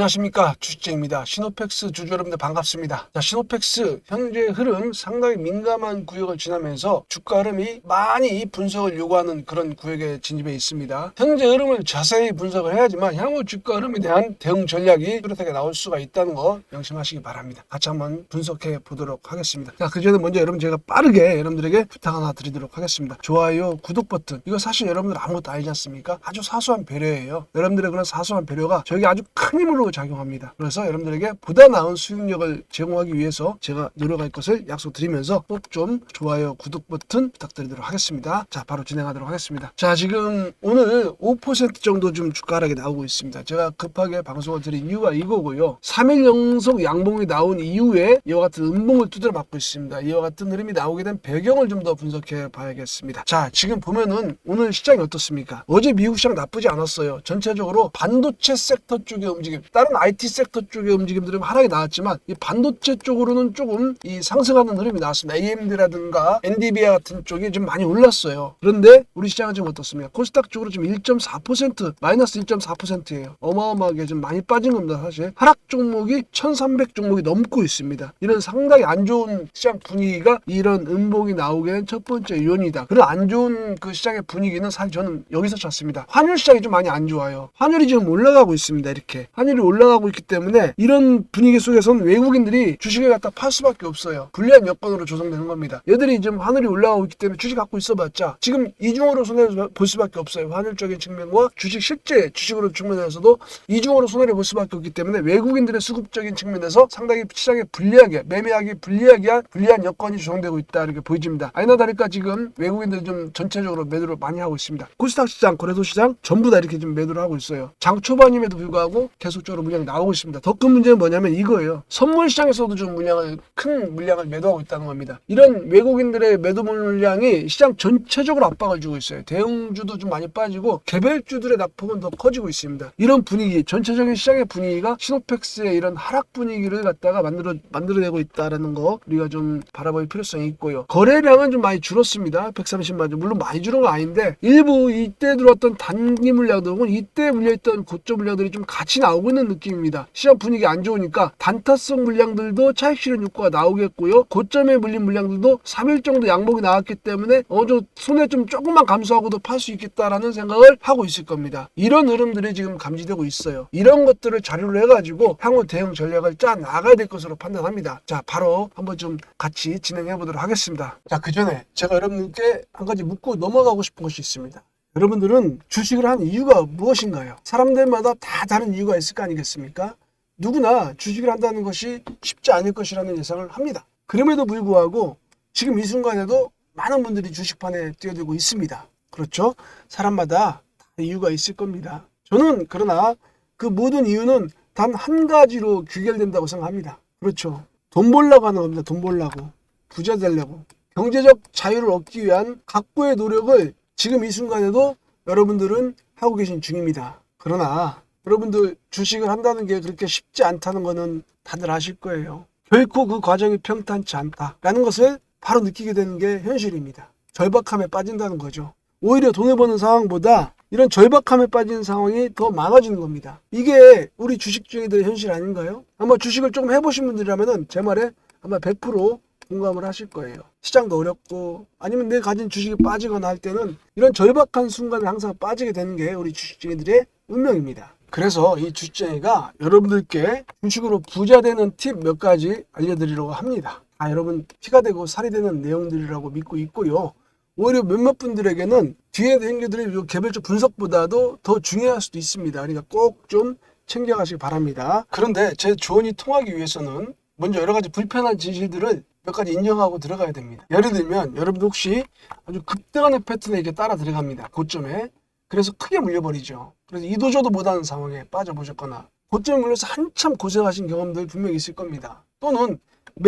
안녕하십니까, 주식쟁입니다. 시노펙스 주주 여러분들 반갑습니다. 자, 시노펙스 현재 흐름 상당히 민감한 구역을 지나면서 주가 흐름이 많이 분석을 요구하는 그런 구역에 진입해 있습니다. 현재 흐름을 자세히 분석을 해야지만 향후 주가 흐름에 대한 대응 전략이 뚜렷하게 나올 수가 있다는 거 명심하시기 바랍니다. 같이 한번 분석해 보도록 하겠습니다. 자, 그 전에 먼저 여러분 제가 빠르게 여러분들에게 부탁 하나 드리도록 하겠습니다. 좋아요, 구독 버튼, 이거 사실 여러분들 아무것도 알지 않습니까? 아주 사소한 배려예요. 여러분들의 그런 사소한 배려가 저에게 아주 큰 힘으로 작용합니다. 그래서 여러분들에게 보다 나은 수익력을 제공하기 위해서 제가 노력할 것을 약속드리면서 꼭 좀 좋아요, 구독 버튼 부탁드리도록 하겠습니다. 자, 바로 진행하도록 하겠습니다. 자, 지금 오늘 5% 정도 좀 주가 하락이 나오고 있습니다. 제가 급하게 방송을 드린 이유가 이거고요. 3일 연속 양봉이 나온 이후에 이와 같은 음봉을 두드려 맞고 있습니다. 이와 같은 흐름이 나오게 된 배경을 좀 더 분석해 봐야겠습니다. 자, 지금 보면은 오늘 시장이 어떻습니까? 어제 미국 시장 나쁘지 않았어요. 전체적으로 반도체 섹터 쪽의 움직임, 다른 IT 섹터 쪽의 움직임들은 하락이 나왔지만 이 반도체 쪽으로는 조금 이 상승하는 흐름이 나왔습니다. AMD라든가 엔비디아 같은 쪽이 좀 많이 올랐어요. 그런데 우리 시장은 지금 어떻습니까? 코스닥 쪽으로 지금 1.4% 마이너스 1.4%예요. 어마어마하게 좀 많이 빠진 겁니다. 사실 하락 종목이 1300 종목이 넘고 있습니다. 이런 상당히 안 좋은 시장 분위기가 이런 음봉이 나오게 된 첫 번째 요인이다. 그런 안 좋은 그 시장의 분위기는 사실 저는 여기서 찾습니다. 환율 시장이 좀 많이 안 좋아요. 환율이 지금 올라가고 있습니다. 이렇게 환율이 올라가고 있기 때문에 이런 분위기 속에서는 외국인들이 주식을 갖다 팔 수밖에 없어요. 불리한 여건으로 조성되는 겁니다. 얘들이 지금 환율이 올라가고 있기 때문에 주식 갖고 있어봤자 지금 이중으로 손해를 볼 수밖에 없어요. 환율적인 측면과 주식 실제 주식으로 측면에서도 이중으로 손해를 볼 수밖에 없기 때문에 외국인들의 수급적인 측면에서 상당히 시장에 불리하게 매매하기 불리한 여건이 조성되고 있다 이렇게 보여집니다. 아니나 다를까 지금 외국인들 좀 전체적으로 매도를 많이 하고 있습니다. 코스닥 시장, 거래소 시장 전부 다 이렇게 좀 매도를 하고 있어요. 장 초반임에도 불구하고 계속적으로 물량이 나오고 있습니다. 더 큰 문제는 뭐냐면 이거예요. 선물 시장에서도 좀 큰 물량을 매도하고 있다는 겁니다. 이런 외국인들의 매도 물량이 시장 전체적으로 압박을 주고 있어요. 대형주도 좀 많이 빠지고 개별주들의 낙폭은 더 커지고 있습니다. 이런 분위기, 전체적인 시장의 분위기가 시노펙스의 이런 하락 분위기를 갖다가 만들어내고 있다라는 거 우리가 좀 바라볼 필요성이 있고요. 거래량은 좀 많이 줄었습니다. 130만 주. 물론 많이 줄은 건 아닌데 일부 이때 들어왔던 단기 물량들 혹은 이때 물려있던 고점 물량들이 좀 같이 나오고 있는 느낌입니다. 시장 분위기 안 좋으니까 단타성 물량들도 차익 실현 효과가 나오겠고요. 고점에 물린 물량들도 3일 정도 양봉이 나왔기 때문에 어느 정도 손해 좀 조금만 감소하고도 팔 수 있겠다라는 생각을 하고 있을 겁니다. 이런 흐름들이 지금 감지되고 있어요. 이런 것들을 자료로 해가지고 향후 대응 전략을 짜 나가야 될 것으로 판단합니다. 자, 바로 한번 좀 같이 진행해 보도록 하겠습니다. 자, 그 전에 제가 여러분께 한 가지 묻고 넘어가고 싶은 것이 있습니다. 여러분들은 주식을 한 이유가 무엇인가요? 사람들마다 다 다른 이유가 있을 거 아니겠습니까? 누구나 주식을 한다는 것이 쉽지 않을 것이라는 예상을 합니다. 그럼에도 불구하고 지금 이 순간에도 많은 분들이 주식판에 뛰어들고 있습니다. 그렇죠? 사람마다 다 이유가 있을 겁니다. 저는 그러나 그 모든 이유는 단 한 가지로 귀결된다고 생각합니다. 그렇죠? 돈 벌려고 하는 겁니다. 돈 벌려고. 부자 되려고. 경제적 자유를 얻기 위한 각고의 노력을 지금 이 순간에도 여러분들은 하고 계신 중입니다. 그러나 여러분들 주식을 한다는 게 그렇게 쉽지 않다는 거는 다들 아실 거예요. 결코 그 과정이 평탄치 않다라는 것을 바로 느끼게 되는 게 현실입니다. 절박함에 빠진다는 거죠. 오히려 돈을 버는 상황보다 이런 절박함에 빠진 상황이 더 많아지는 겁니다. 이게 우리 주식쟁이들의 현실 아닌가요? 아마 주식을 조금 해보신 분들이라면 제 말에 아마 100% 공감을 하실 거예요. 시장도 어렵고 아니면 내 가진 주식이 빠지거나 할 때는 이런 절박한 순간에 항상 빠지게 되는 게 우리 주식쟁이들의 운명입니다. 그래서 이 주식쟁이가 여러분들께 주식으로 부자 되는 팁 몇 가지 알려드리려고 합니다. 여러분 피가 되고 살이 되는 내용들이라고 믿고 있고요. 오히려 몇몇 분들에게는 뒤에 내용들이 개별적 분석보다도 더 중요할 수도 있습니다. 그러니까 꼭 좀 챙겨가시기 바랍니다. 그런데 제 조언이 통하기 위해서는 먼저 여러 가지 불편한 진실들을 몇 가지 인정하고 들어가야 됩니다. 예를 들면 여러분들 혹시 아주 급등하는 패턴에 이렇게 따라 들어갑니다. 고점에. 그래서 크게 물려버리죠. 그래서 이도저도 못하는 상황에 빠져보셨거나 고점에 물려서 한참 고생하신 경험들 분명히 있을 겁니다. 또는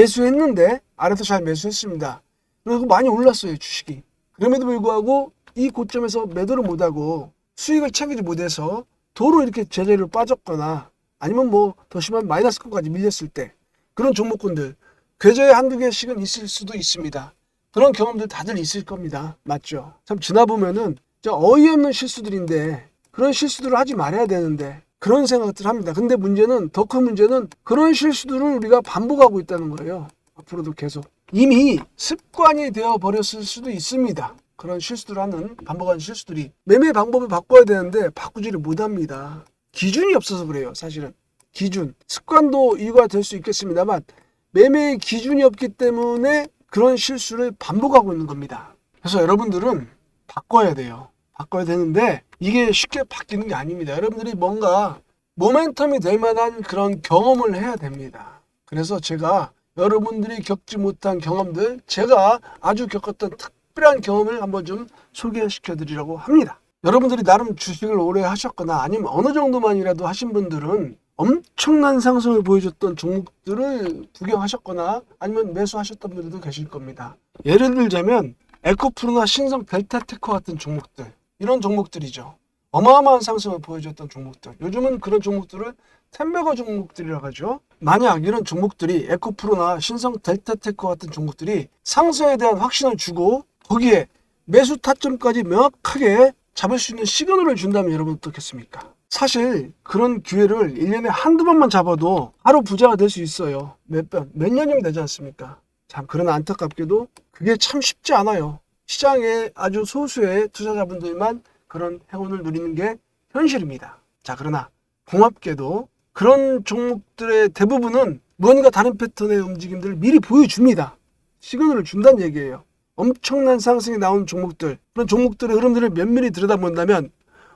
매수했는데 아래서 잘 매수했습니다. 그리고 많이 올랐어요, 주식이. 그럼에도 불구하고 이 고점에서 매도를 못하고 수익을 챙기지 못해서 도로 이렇게 제자리로 빠졌거나 아니면 뭐 더 심한 마이너스권까지 밀렸을 때 그런 종목군들 계좌에 한두 개씩은 있을 수도 있습니다. 그런 경험들 다들 있을 겁니다. 맞죠? 참 지나보면은 어이없는 실수들인데 그런 실수들을 하지 말아야 되는데 그런 생각들을 합니다. 근데 문제는, 더 큰 문제는 그런 실수들을 우리가 반복하고 있다는 거예요. 앞으로도 계속. 이미 습관이 되어 버렸을 수도 있습니다. 그런 실수를 하는, 반복하는 실수들이. 매매 방법을 바꿔야 되는데 바꾸지를 못합니다. 기준이 없어서 그래요, 사실은. 기준. 습관도 이유가 될 수 있겠습니다만 매매의 기준이 없기 때문에 그런 실수를 반복하고 있는 겁니다. 그래서 여러분들은 바꿔야 돼요. 바꿔야 되는데 이게 쉽게 바뀌는 게 아닙니다. 여러분들이 뭔가 모멘텀이 될 만한 그런 경험을 해야 됩니다. 그래서 제가 여러분들이 겪지 못한 경험들, 제가 아주 겪었던 특별한 경험을 한번 좀 소개시켜 드리려고 합니다. 여러분들이 나름 주식을 오래 하셨거나 아니면 어느 정도만이라도 하신 분들은 엄청난 상승을 보여줬던 종목들을 구경하셨거나 아니면 매수하셨던 분들도 계실 겁니다. 예를 들자면 에코프로나 신성 델타테크 같은 종목들, 이런 종목들이죠. 어마어마한 상승을 보여줬던 종목들. 요즘은 그런 종목들을 템베거 종목들이라고 하죠. 만약 이런 종목들이 에코프로나 신성 델타테크 같은 종목들이 상승에 대한 확신을 주고 거기에 매수 타점까지 명확하게 잡을 수 있는 시그널을 준다면 여러분 어떻겠습니까? 사실 그런 기회를 1년에 한두 번만 잡아도 하루 부자가 될 수 있어요. 몇 년이면 되지 않습니까? 참, 그러나 안타깝게도 그게 참 쉽지 않아요. 시장에 아주 소수의 투자자분들만 그런 행운을 누리는 게 현실입니다. 자, 그러나 고맙게도 그런 종목들의 대부분은 무언가 다른 패턴의 움직임들을 미리 보여줍니다. 시그널을 준다는 얘기예요. 엄청난 상승이 나온 종목들, 그런 종목들의 흐름들을 면밀히 들여다본다면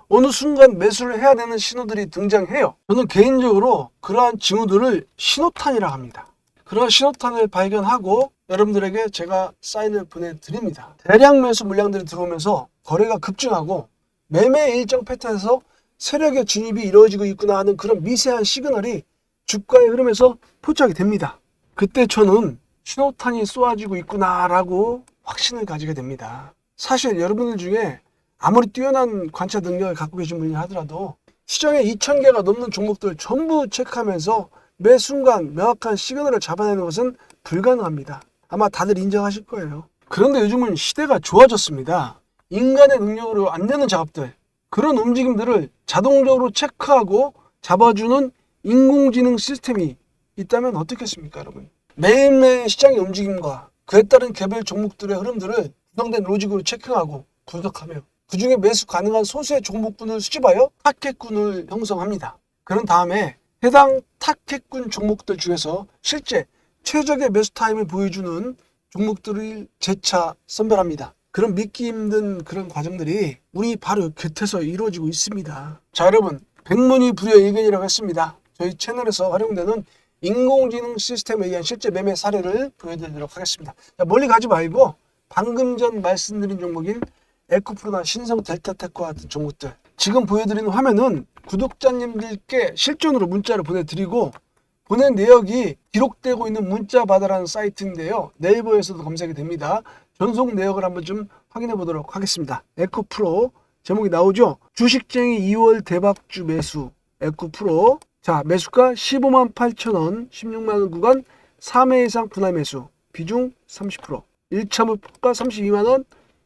어느 순간 매수를 해야 되는 신호들이 등장해요. 저는 개인적으로 그러한 징후들을 신호탄이라 합니다. 그런 신호탄을 발견하고 여러분들에게 제가 사인을 보내드립니다. 대량 매수 물량들이 들어오면서 거래가 급증하고 매매 일정 패턴에서 세력의 진입이 이루어지고 있구나 하는 그런 미세한 시그널이 주가의 흐름에서 포착이 됩니다. 그때 저는 신호탄이 쏘아지고 있구나라고 확신을 가지게 됩니다. 사실 여러분들 중에 아무리 뛰어난 관찰 능력을 갖고 계신 분이 하더라도 시장에 2,000개가 넘는 종목들을 전부 체크하면서 매 순간 명확한 시그널을 잡아내는 것은 불가능합니다. 아마 다들 인정하실 거예요. 그런데 요즘은 시대가 좋아졌습니다. 인간의 능력으로 안 되는 작업들, 그런 움직임들을 자동적으로 체크하고 잡아주는 인공지능 시스템이 있다면 어떻겠습니까, 여러분? 매일매일 시장의 움직임과 그에 따른 개별 종목들의 흐름들을 구성된 로직으로 체크하고 분석하며 그 중에 매수 가능한 소수의 종목군을 수집하여 타겟군을 형성합니다. 그런 다음에 해당 타겟군 종목들 중에서 실제 최적의 매수 타임을 보여주는 종목들을 재차 선별합니다. 그런 믿기 힘든 그런 과정들이 우리 바로 곁에서 이루어지고 있습니다. 자, 여러분, 백문이불여일견이라고 했습니다. 저희 채널에서 활용되는 인공지능 시스템에 의한 실제 매매 사례를 보여드리도록 하겠습니다. 자, 멀리 가지 말고 방금 전 말씀드린 종목인 에코프로나 신성 델타테크와 같은 종목들, 지금 보여드리는 화면은 구독자님들께 실존으로 문자를 보내드리고 보낸 내역이 기록되고 있는 문자바다라는 사이트인데요. 네이버에서도 검색이 됩니다. 전송 내역을 한번 좀 확인해 보도록 하겠습니다. 에코프로 제목이 나오죠. 주식쟁이 2월 대박주 매수 에코프로. 자, 매수가 15만 8천 원, 16만 원 구간 3회 이상 분할 매수, 비중 30%, 1차 목표가 32만 원,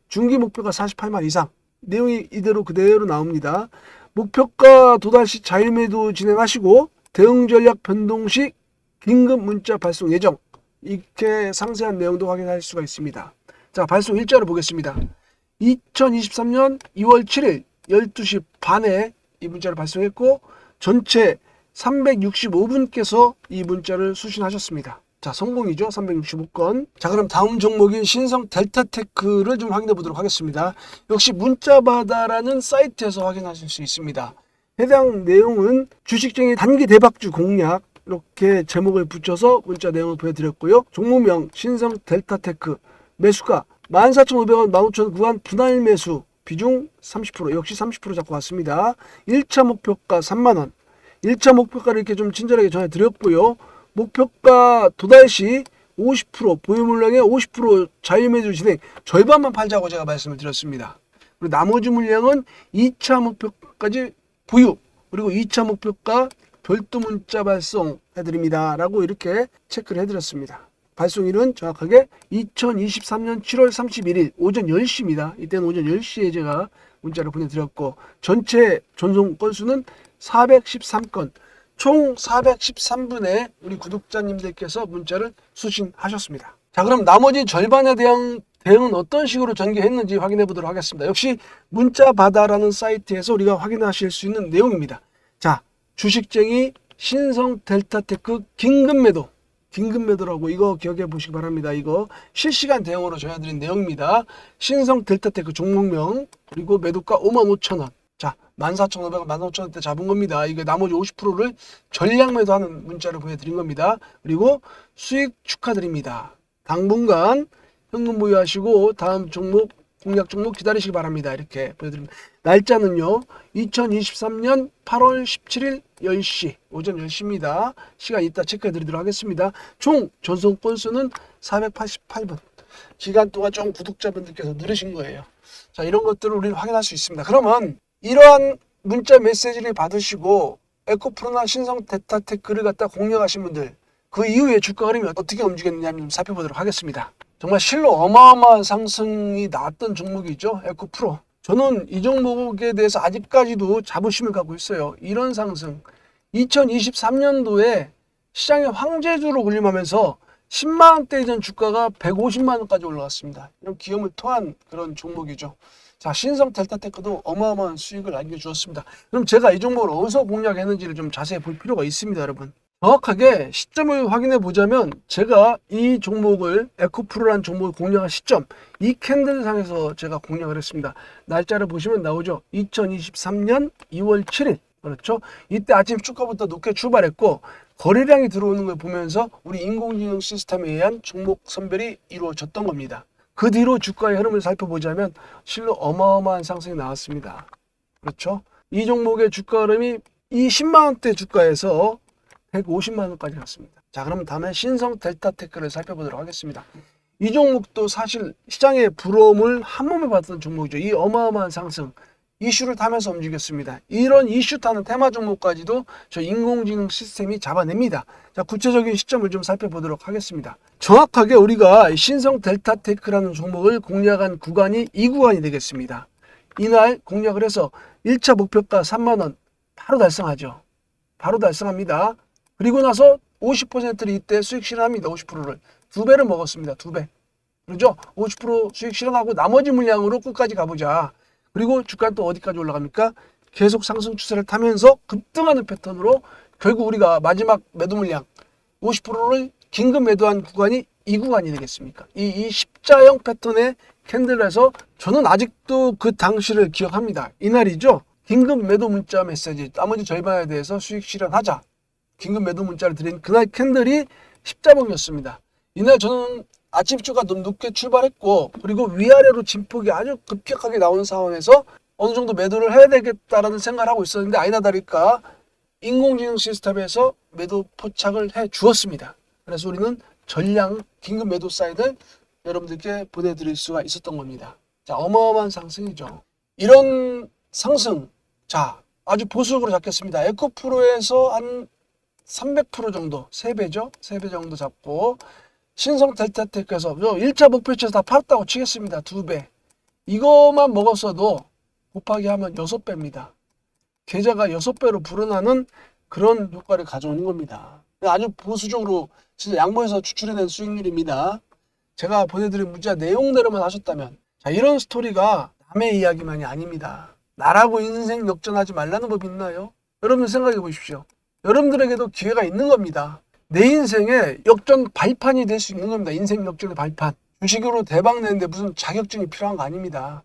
중기 목표가 48만 이상. 내용이 이대로 그대로 나옵니다. 목표가 도달 시 자율매도 진행하시고 대응 전략 변동 시 긴급 문자 발송 예정. 이렇게 상세한 내용도 확인할 수가 있습니다. 자, 발송 일자를 보겠습니다. 2023년 2월 7일 12시 반에 이 문자를 발송했고 전체 365분께서 이 문자를 수신하셨습니다. 자, 성공이죠. 365건. 자, 그럼 다음 종목인 신성 델타테크를 좀 확인해 보도록 하겠습니다. 역시 문자바다라는 사이트에서 확인하실 수 있습니다. 해당 내용은 주식쟁이 단기 대박주 공략, 이렇게 제목을 붙여서 문자 내용을 보여드렸고요. 종목명 신성 델타테크, 매수가 14,500원, 15,000원 구간 분할 매수, 비중 30%, 역시 30% 잡고 왔습니다. 1차 목표가 3만원. 1차 목표가를 이렇게 좀 친절하게 전해드렸고요. 목표가 도달 시 50%, 보유 물량의 50% 자유매수 진행, 절반만 팔자고 제가 말씀을 드렸습니다. 그리고 나머지 물량은 2차 목표까지 보유, 그리고 2차 목표가 별도 문자 발송 해드립니다 라고 이렇게 체크를 해드렸습니다. 발송일은 정확하게 2023년 7월 31일 오전 10시입니다. 이때는 오전 10시에 제가 문자를 보내드렸고 전체 전송 건수는 413건, 총 413분의 우리 구독자님들께서 문자를 수신하셨습니다. 자, 그럼 나머지 절반에 대한 대응은 어떤 식으로 전개했는지 확인해 보도록 하겠습니다. 역시 문자바다라는 사이트에서 우리가 확인하실 수 있는 내용입니다. 자, 주식쟁이 신성 델타테크 긴급매도라고 이거 기억해 보시기 바랍니다. 이거 실시간 대응으로 전해드린 내용입니다. 신성 델타테크 종목명, 그리고 매도가 55,000원. 자, 14,500원, 15,000원대 잡은 겁니다. 이거 나머지 50%를 전량 매도하는 문자를 보내드린 겁니다. 그리고 수익 축하드립니다. 당분간 현금 보유하시고 다음 종목, 공략 종목 기다리시기 바랍니다. 이렇게 보여드립니다. 날짜는요, 2023년 8월 17일 10시, 오전 10시입니다. 시간 이따 체크해 드리도록 하겠습니다. 총 전송 건수는 488분. 기간 동안 좀 구독자분들께서 늘으신 거예요. 자, 이런 것들을 우리는 확인할 수 있습니다. 그러면 이러한 문자 메시지를 받으시고 에코프로나 신성 델타테크를 갖다 공략하신 분들, 그 이후에 주가 흐름이 어떻게 움직였느냐 좀 살펴보도록 하겠습니다. 정말 실로 어마어마한 상승이 나왔던 종목이죠. 에코프로. 저는 이 종목에 대해서 아직까지도 자부심을 갖고 있어요. 이런 상승. 2023년도에 시장의 황제주로 군림하면서 10만원대 이전 주가가 150만원까지 올라갔습니다. 이런 기염을 토한 그런 종목이죠. 자, 신성 델타테크도 어마어마한 수익을 안겨주었습니다. 그럼 제가 이 종목을 어디서 공략했는지를 좀 자세히 볼 필요가 있습니다, 여러분. 정확하게 시점을 확인해 보자면 제가 이 종목을 에코프로라는 종목을 공략한 시점, 이 캔들상에서 제가 공략을 했습니다. 날짜를 보시면 나오죠. 2023년 2월 7일. 그렇죠. 이때 아침 주가부터 높게 출발했고 거래량이 들어오는 걸 보면서 우리 인공지능 시스템에 의한 종목 선별이 이루어졌던 겁니다. 그 뒤로 주가의 흐름을 살펴보자면 실로 어마어마한 상승이 나왔습니다. 그렇죠. 이 종목의 주가 흐름이 이 10만원대 주가에서 150만원까지 갔습니다. 자, 그럼 다음에 신성 델타테크를 살펴보도록 하겠습니다. 이 종목도 사실 시장의 부러움을 한 몸에 받던 종목이죠. 이 어마어마한 상승, 이슈를 타면서 움직였습니다. 이런 이슈 타는 테마 종목까지도 저 인공지능 시스템이 잡아냅니다. 자, 구체적인 시점을 좀 살펴보도록 하겠습니다. 정확하게 우리가 신성 델타테크라는 종목을 공략한 구간이 이 구간이 되겠습니다. 이날 공략을 해서 1차 목표가 3만원 바로 달성하죠. 바로 달성합니다. 그리고 나서 50%를 이때 수익 실현합니다. 50%를. 2배를 먹었습니다. 2배. 그렇죠? 50% 수익 실현하고 나머지 물량으로 끝까지 가보자. 그리고 주가는 또 어디까지 올라갑니까? 계속 상승 추세를 타면서 급등하는 패턴으로 결국 우리가 마지막 매도 물량 50%를 긴급 매도한 구간이 이 구간이 되겠습니까? 이 십자형 패턴의 캔들에서 저는 아직도 그 당시를 기억합니다. 이날이죠. 긴급 매도 문자 메시지, 나머지 절반에 대해서 수익 실현하자. 긴급 매도 문자를 드린 그날 캔들이 십자봉이었습니다. 이날 저는 아침 주가 너무 높게 출발했고 그리고 위아래로 진폭이 아주 급격하게 나오는 상황에서 어느 정도 매도를 해야 되겠다라는 생각을 하고 있었는데 아니나 다를까 인공지능 시스템에서 매도 포착을 해 주었습니다. 그래서 우리는 전량 긴급 매도 사인을 여러분들께 보내드릴 수가 있었던 겁니다. 자, 어마어마한 상승이죠. 이런 상승, 자, 아주 보수적으로 잡겠습니다. 에코프로에서 한 300% 정도, 3배죠? 3배 정도 잡고 신성 델타테크에서 1차 목표치에서 다 팔았다고 치겠습니다. 2배. 이것만 먹었어도 곱하기 하면 6배입니다. 계좌가 6배로 불어나는 그런 효과를 가져오는 겁니다. 아주 보수적으로 진짜 양보해서 추출해낸 수익률입니다. 제가 보내드린 문자 내용대로만 하셨다면, 자, 이런 스토리가 남의 이야기만이 아닙니다. 나라고 인생 역전하지 말라는 법이 있나요? 여러분 생각해 보십시오. 여러분들에게도 기회가 있는 겁니다. 내 인생의 역전 발판이 될 수 있는 겁니다. 인생 역전의 발판. 주식으로 대박 내는데 무슨 자격증이 필요한 거 아닙니다.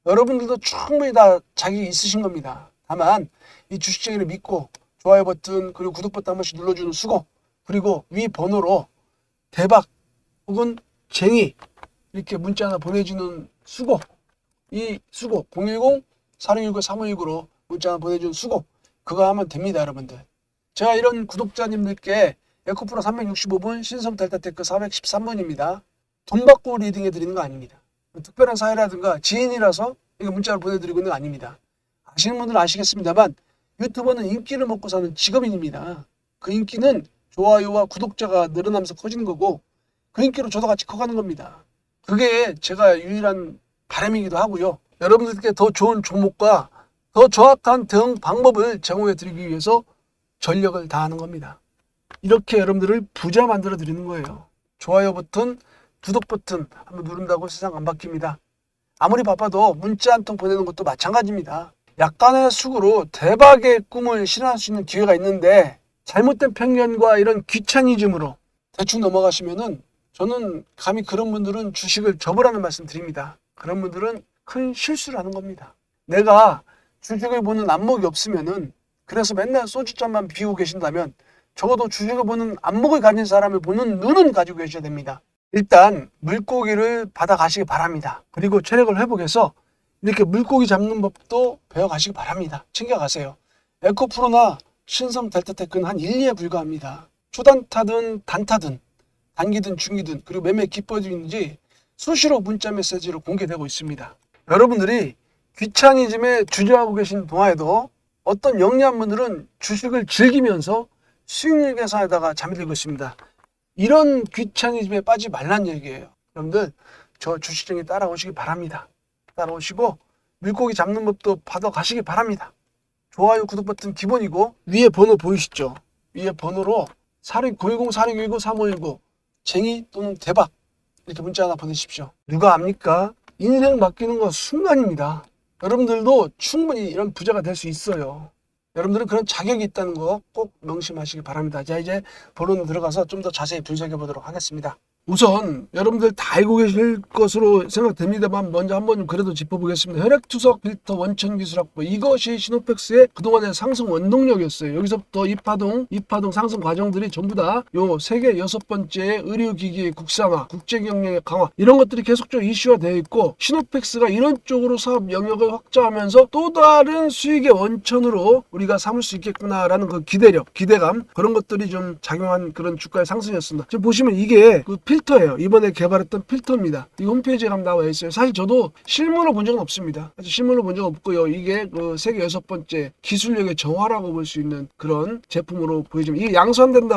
여러분들도 충분히 다 자격이 있으신 겁니다. 다만 이 주식쟁이를 믿고 좋아요 버튼 그리고 구독 버튼 한 번씩 눌러주는 수고, 그리고 위 번호로 대박 혹은 쟁이 이렇게 문자 하나 보내주는 수고, 이 수고 010-4619-3519로 문자 하나 보내주는 수고, 그거 하면 됩니다. 여러분들, 제가 이런 구독자님들께 에코프로 365분, 신성 델타테크 413분입니다. 돈 받고 리딩해 드리는 거 아닙니다. 특별한 사회라든가 지인이라서 이거 문자를 보내드리고 있는 거 아닙니다. 아시는 분들은 아시겠습니다만 유튜버는 인기를 먹고 사는 직업인입니다. 그 인기는 좋아요와 구독자가 늘어나면서 커지는 거고 그 인기로 저도 같이 커가는 겁니다. 그게 제가 유일한 바람이기도 하고요. 여러분들께 더 좋은 종목과 더 정확한 대응 방법을 제공해 드리기 위해서 전력을 다하는 겁니다. 이렇게 여러분들을 부자 만들어 드리는 거예요. 좋아요 버튼, 구독 버튼 한번 누른다고 세상 안 바뀝니다. 아무리 바빠도 문자 한 통 보내는 것도 마찬가지입니다. 약간의 수고로 대박의 꿈을 실현할 수 있는 기회가 있는데 잘못된 편견과 이런 귀차니즘으로 대충 넘어가시면은 저는 감히 그런 분들은 주식을 접으라는 말씀 드립니다. 그런 분들은 큰 실수를 하는 겁니다. 내가 주식을 보는 안목이 없으면은 그래서 맨날 소주잔만 비우고 계신다면 적어도 주식을 보는 안목을 가진 사람을 보는 눈은 가지고 계셔야 됩니다. 일단 물고기를 받아가시기 바랍니다. 그리고 체력을 회복해서 이렇게 물고기 잡는 법도 배워가시기 바랍니다. 챙겨가세요. 에코프로나 신성 델타테크는 한 1, 2에 불과합니다. 초단타든 단타든 단기든 중기든 그리고 매매 기법인지 수시로 문자 메시지로 공개되고 있습니다. 여러분들이 귀차니즘에 주저하고 계신 동안에도 어떤 영리한 분들은 주식을 즐기면서 수익률 계산에다가 잠이 들고 있습니다. 이런 귀차니즘에 빠지지 말란 얘기예요. 여러분들 저 주식쟁이 따라오시기 바랍니다. 따라오시고 물고기 잡는 법도 받아가시기 바랍니다. 좋아요, 구독 버튼 기본이고 위에 번호 보이시죠? 위에 번호로 46-910, 4619, 3519 쟁이 또는 대박 이렇게 문자 하나 보내십시오. 누가 압니까? 인생 바뀌는 건 순간입니다. 여러분들도 충분히 이런 부자가 될 수 있어요. 여러분들은 그런 자격이 있다는 거 꼭 명심하시기 바랍니다. 자, 이제 본론으로 들어가서 좀 더 자세히 분석해 보도록 하겠습니다. 우선 여러분들 다 알고 계실 것으로 생각됩니다만 먼저 한번 그래도 짚어보겠습니다. 혈액투석 필터 원천 기술 확보, 이것이 시노펙스의 그동안의 상승 원동력이었어요. 여기서부터 이파동 상승 과정들이 전부 다 요 세계 6번째 의료기기의 국산화, 국제경영의 강화 이런 것들이 계속적으로 이슈화 되어 있고 시노펙스가 이런 쪽으로 사업 영역을 확장하면서 또 다른 수익의 원천으로 우리가 삼을 수 있겠구나라는 그 기대력, 기대감 그런 것들이 좀 작용한 그런 주가의 상승이었습니다. 지금 보시면 이게 그 필터예요. 이번에 개발했던 필터입니다. 이 홈페이지에 가면 나와 있어요. 사실 저도 실물로 본 적은 없습니다. 실물로 본 적은 없고요. 이게 그 세계 6번째 기술력의 정화라고 볼 수 있는 그런 제품으로 보여지면 이게 양산되는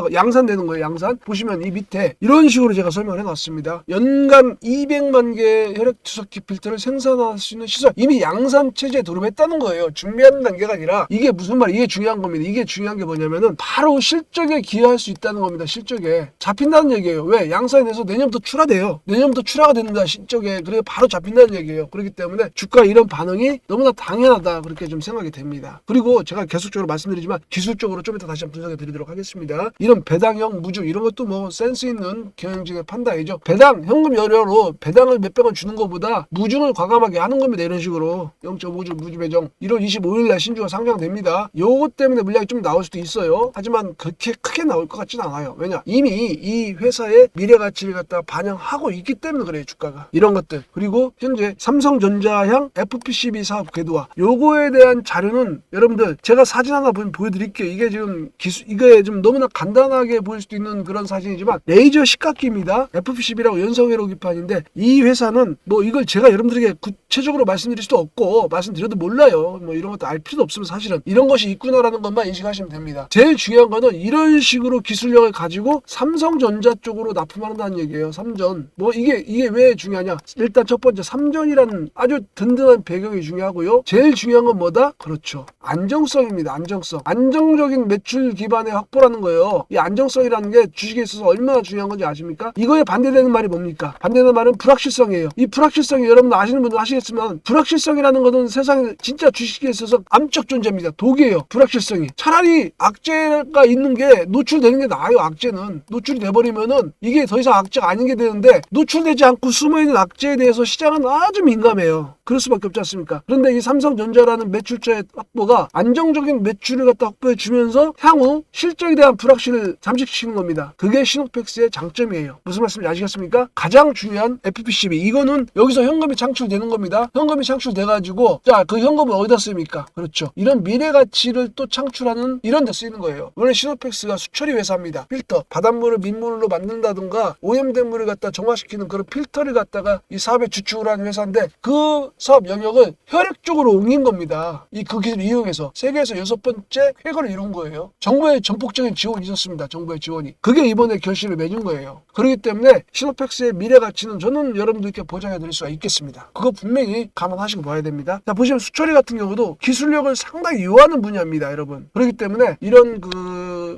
거예요. 양산. 보시면 이 밑에 이런 식으로 제가 설명을 해놨습니다. 연간 200만 개의 혈액투석기 필터를 생산할 수 있는 시설. 이미 양산 체제에 돌입했다는 거예요. 준비하는 단계가 아니라 이게 무슨 말이에요? 이게 중요한 겁니다. 이게 중요한 게 뭐냐면은 바로 실적에 기여할 수 있다는 겁니다. 실적에. 잡힌다는 얘기예요. 왜? 양산에 대해서 내년부터 출하돼요. 내년부터 출하가 됩니다. 실적에. 그래 바로 잡힌다는 얘기예요. 그렇기 때문에 주가 이런 반응이 너무나 당연하다. 그렇게 좀 생각이 됩니다. 그리고 제가 계속적으로 말씀드리지만 기술적으로 좀 이따 다시 한번 분석해 드리도록 하겠습니다. 이런 배당형 무주 이런 것도 뭐 센스 있는 경영진의 판단이죠. 배당, 현금 여료로 배당을 몇백 원 주는 것보다 무중을 과감하게 하는 겁니다. 이런 식으로 0.5주 무주 배정 1월 25일 날 신주가 상장됩니다. 요것 때문에 물량이 좀 나올 수도 있어요. 하지만 그렇게 크게 나올 것 같지는 않아요. 왜냐? 이미 이 회사의 미래 가치를 갖다가 반영하고 있기 때문에 그래요. 주가가. 이런 것들. 그리고 현재 삼성전자향 FPCB 사업 궤도화. 요거에 대한 자료는 여러분들 제가 사진 하나 보여드릴게요. 이게 지금 이게 좀 너무나 간단하게 보일 수도 있는 그런 사진이지만 레이저 식각기입니다. FPCB라고 연성회로 기판인데 이 회사는 뭐 이걸 제가 여러분들에게 구체적으로 말씀드릴 수도 없고 말씀드려도 몰라요. 뭐 이런 것도 알 필요도 없으면 사실은 이런 것이 있구나라는 것만 인식하시면 됩니다. 제일 중요한 거는 이런 식으로 기술력을 가지고 삼성전자 쪽으로 납품한다는 얘기예요. 삼전. 뭐 이게 왜 중요하냐? 일단 첫 번째 삼전이라는 아주 든든한 배경이 중요하고요. 제일 중요한 건 뭐다? 그렇죠. 안정성입니다. 안정성. 안정적인 매출 기반의 확보라는 거예요. 이 안정성이라는 게 주식에 있어서 얼마나 중요한 건지 아십니까? 이거에 반대되는 말이 뭡니까? 반대되는 말은 불확실성이에요. 이 불확실성이 여러분 아시는 분들 아시겠지만 불확실성이라는 것은 세상에 진짜 주식에 있어서 암적 존재입니다. 독이에요. 불확실성이. 차라리 악재가 있는 게 노출되는 게 나아요. 악재는. 노출이 돼버리면은 이게 더 이상 악재가 아닌 게 되는데 노출되지 않고 숨어있는 악재에 대해서 시장은 아주 민감해요. 그럴 수밖에 없지 않습니까? 그런데 이 삼성전자라는 매출자의 확보가 안정적인 매출을 갖다 확보해 주면서 향후 실적에 대한 불확실을 잠식시키는 겁니다. 그게 시노펙스의 장점이에요. 무슨 말씀인지 아시겠습니까? 가장 중요한 FPCB. 이거는 여기서 현금이 창출되는 겁니다. 현금이 창출돼가지고 자, 그 현금을 어디다 씁니까? 그렇죠. 이런 미래 가치를 또 창출하는 이런 데 쓰이는 거예요. 원래 시노펙스가 수처리 회사입니다. 필터, 바닷물을 민물로 만든다든가 오염된 물을 갖다 정화시키는 그런 필터를 갖다가 이 사업에 주축을 하는 회사인데 그 사업 영역을 혈액 쪽으로 옮긴 겁니다. 그 기술을 이용해서 세계에서 6번째 쾌거를 이룬 거예요. 정부의 전폭적인 지원이 있었습니다. 정부의 지원이. 그게 이번에 결실을 맺은 거예요. 그렇기 때문에 시노펙스의 미래 가치는 저는 여러분들께 보장해 드릴 수가 있겠습니다. 그거 분명히 감안하시고 봐야 됩니다. 자, 보시면 수처리 같은 경우도 기술력을 상당히 요하는 분야입니다, 여러분. 그렇기 때문에 이런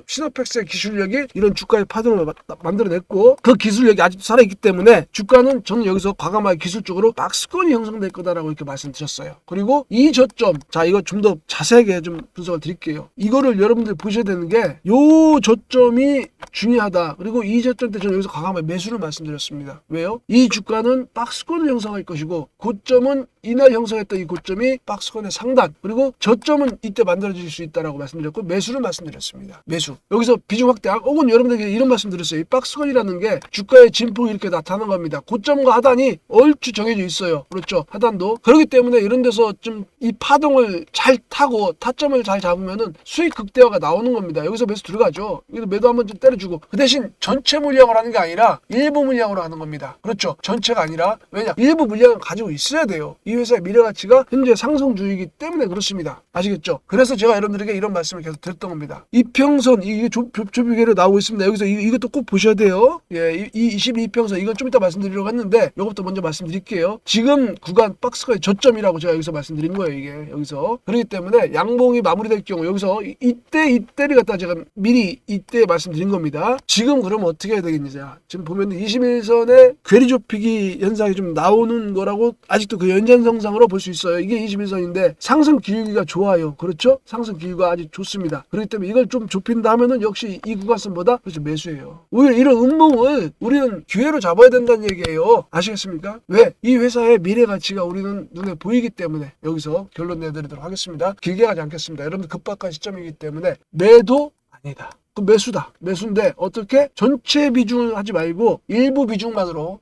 시노펙스의 기술력이 이런 주가의 파동을 만들어냈고 그 기술력이 아직도 살아있기 때문에 주가는 저는 여기서 과감하게 기술적으로 박스권이 형성될 거다라고 이렇게 말씀드렸어요. 그리고 이 저점, 자, 이거 좀 더 자세하게 좀 분석을 드릴게요. 이거를 여러분들 보셔야 되는 게 요 저점이 중요하다. 그리고 이 저점 때 저는 여기서 과감하게 매수를 말씀드렸습니다. 왜요? 이 주가는 박스권을 형성할 것이고 고점은 이날 형성했던 이 고점이 박스권의 상단, 그리고 저점은 이때 만들어질 수 있다라고 말씀드렸고 매수를 말씀드렸습니다. 매수. 여기서 비중 확대, 혹은 여러분들에게 이런 말씀드렸어요. 이 박스권이라는 게 주가의 진폭이 이렇게 나타나는 겁니다. 고점과 하단이 얼추 정해져 있어요. 그렇죠? 하단도. 그렇기 때문에 이런 데서 좀 이 파동을 잘 타고 타점을 잘 잡으면은 수익 극대화가 나오는 겁니다. 여기서 매수 들어가죠. 여기서 매도 한번 좀 때려주고. 그 대신 전체 물량을 하는 게 아니라 일부 물량으로 하는 겁니다. 그렇죠? 전체가 아니라. 왜냐? 일부 물량을 가지고 있어야 돼요. 이 회사의 미래 가치가 현재 상승주이기 때문에 그렇습니다. 아시겠죠? 그래서 제가 여러분들에게 이런 말씀을 계속 드렸던 겁니다. 이평선, 이게 조비계로 나오고 있습니다. 여기서 이것도 꼭 보셔야 돼요. 예, 이 22평선, 이건 좀 이따 말씀드리려고 했는데 이것부터 먼저 말씀드릴게요. 지금 구간 박스권의 저점이라고 제가 여기서 말씀드린 거예요, 이게. 여기서. 그렇기 때문에 양봉이 마무리될 경우 여기서 이때를 갖다 제가 미리 이때 말씀드린 겁니다. 지금 그러면 어떻게 해야 되겠냐. 지금 보면 21선의 괴리 좁히기 현상이 좀 나오는 거라고 아직도 그 연장선상으로 볼 수 있어요. 이게 21선인데 상승 기울기가 좋아요. 그렇죠? 상승 기울기가 아주 좋습니다. 그렇기 때문에 이걸 좀 좁힌다 하면은 역시 이 구간선보다 그렇죠, 매수예요. 오히려 이런 음봉을 우리는 기회로 잡아야 된다는 얘기예요. 아시겠습니까? 왜? 이 회사의 미래 가치가 우리는 눈에 보이기 때문에 여기서 결론 내드리도록 하겠습니다. 길게 가지 않겠습니다. 여러분들 급박한 시점이기 때문에 매도 아니다. 그 매수다. 매수인데 어떻게? 전체 비중을 하지 말고 일부 비중만으로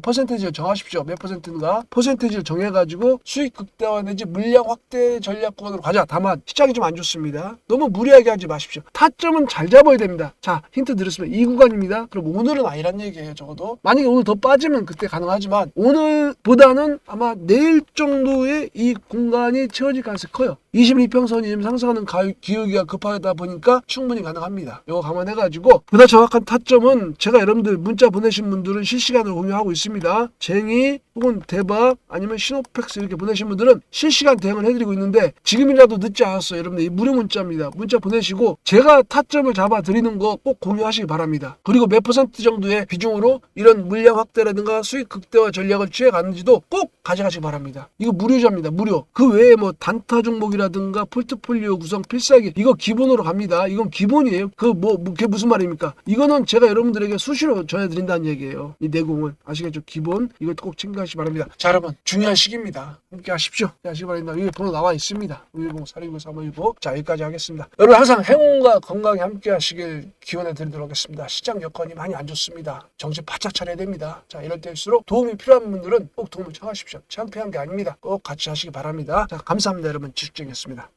퍼센테이지를 정하십시오. 몇 퍼센트인가? 퍼센테이지를 정해가지고 수익 극대화 내지 물량 확대 전략권으로 가자. 다만 시장이 좀 안 좋습니다. 너무 무리하게 하지 마십시오. 타점은 잘 잡아야 됩니다. 자, 힌트 드렸습니다. 이 구간입니다. 그럼 오늘은 아니란 얘기예요. 적어도. 만약에 오늘 더 빠지면 그때 가능하지만 오늘보다는 아마 내일 정도의 이 공간이 채워질 가능성이 커요. 22평선이 상승하는 기울기가 급하다 보니까 충분히 가능합니다. 이거 감안해가지고 보다 정확한 타점은 제가 여러분들 문자 보내신 분들은 실시간으로 공유하고 있습니다. 쟁이 혹은 대박 아니면 시노펙스 이렇게 보내신 분들은 실시간 대응을 해드리고 있는데 지금이라도 늦지 않았어요. 여러분들 이 무료 문자입니다. 문자 보내시고 제가 타점을 잡아 드리는 거 꼭 공유하시기 바랍니다. 그리고 몇 퍼센트 정도의 비중으로 이런 물량 확대라든가 수익 극대화 전략을 취해가는지도 꼭 가져가시기 바랍니다. 이거 무료자입니다. 무료. 그 외에 뭐 단타 종목이라든가 포트폴리오 구성 필살기 이거 기본으로 갑니다. 이건 기본이에요. 그게 무슨 말입니까? 이거는 제가 여러분들에게 수시로 전해드린다는 얘기예요. 이 내공을. 아시겠죠? 기본. 이걸 꼭 챙겨가시기 바랍니다. 자, 여러분. 중요한 시기입니다. 함께 하십시오. 하시기 바랍니다. 여기 번호 나와 있습니다. 110-429-315. 자, 여기까지 하겠습니다. 여러분 항상 행운과 건강에 함께 하시길 기원해 드리도록 하겠습니다. 시장 여건이 많이 안 좋습니다. 정신 바짝 차려야 됩니다. 자, 이럴 때일수록 도움이 필요한 분들은 꼭 도움을 청하십시오. 창피한 게 아닙니다. 꼭 같이 하시기 바랍니다. 자, 감사합니다. 여러분. 지식적이었습니다.